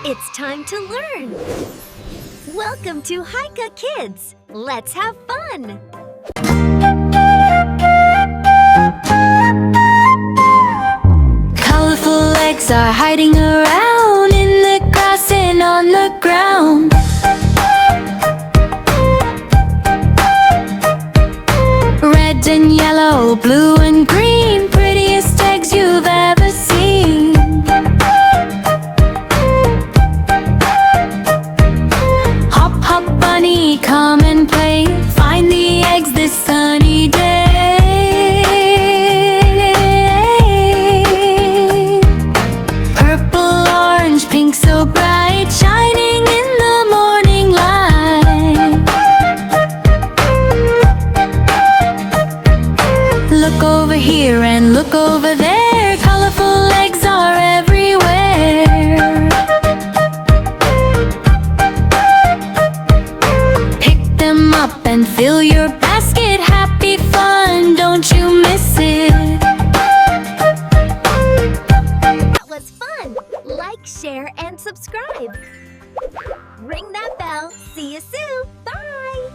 It's time to learn! Welcome to Haika Kids! Let's have fun! Colorful eggs are hiding around in the grass and on the ground. Red and yellow, blue and green, prettiest eggs you've ever seen. Hop, hop, bunny, come and play. Find the eggs this sunny day. Purple, orange, pink, so bright, shining in the morning light. Look over here and look over there, colorful eggs are everywhere. Pick them up and fill your basket, happy fun, don't you miss it. That was fun! Like, share, and subscribe! Ring that bell! See you soon! Bye!